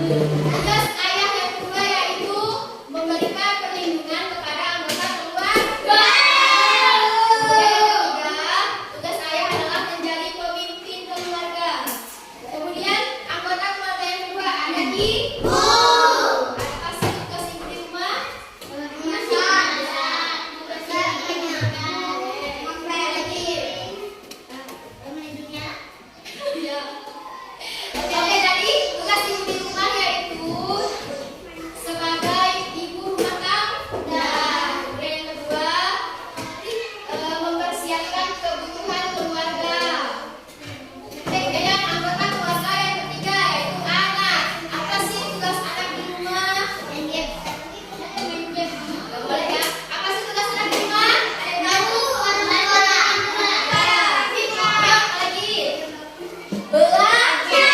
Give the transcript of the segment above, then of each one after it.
Tugas ayah yang kedua yaitu memberikan perlindungan kepada anggota keluarga. Kemudian yang ketiga, tugas ayah adalah menjadi pemimpin keluarga. Kemudian anggota keluarga yang kedua ada ibu. Apa sih tugas ibu di rumah? Oke, jadi tugas ibu di rumah yaitu sebagai ibu rumah tangga. Kemudian yang kedua, mempersiapkan kebutuhan keluarga. Kemudian anggota keluarga yang ketiga yaitu anak. Apa sih tugas anak di rumah? Gak boleh ya. Apa sih tugas anak di rumah? Ada yang tahu? Apa lagi? Belajar.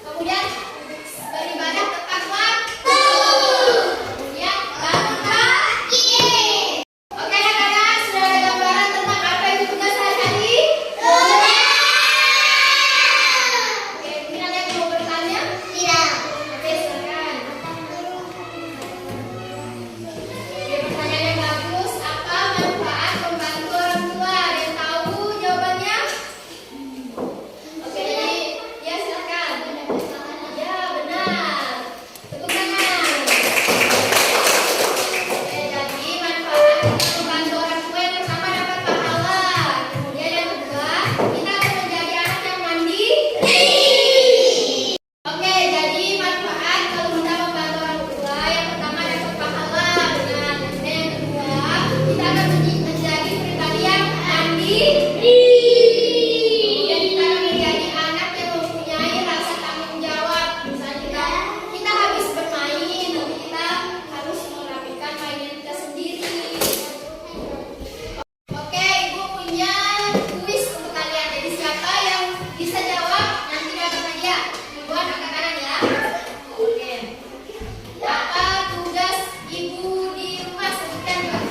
Kemudian beribadah tepat waktu. Kemudian bangun pagi. Oke anak-anak, sudah ada gambaran tentang apa itu tugas sehari-hari? Oke, mungkin ada yang mau bertanya? Tidak. Oke, silakan. Oke, pertanyaan yang bagus. Apa manfaat membantu orang tua? Ada yang tahu jawabannya? Oke, jadi ya silakan. Ya, benar. Tepuk tangan. Oke, jadi manfaat kita membantu orang tua yang pertama dapat pahala. Kemudian yang kedua, kita akan menjadi anak yang mandiri. Oke, jadi manfaat kalau kita membantu orang tua yang pertama dapat pahala, benar. Kemudian yang kedua, kita akan menjadi pribadi yang mandiri. Kemudian kita akan menjadi anak yang mempunyai rasa tanggung jawab. Misalnya kita habis bermain, nanti kita harus merapikan mainan kita sendiri. Oke, ibu punya kuis untuk kalian. Jadi siapa yang bisa jawab nanti dapat hadiah. Buat angkat tangan ya. Oke. Apa tugas ibu di rumah? Sebutkan, Pak.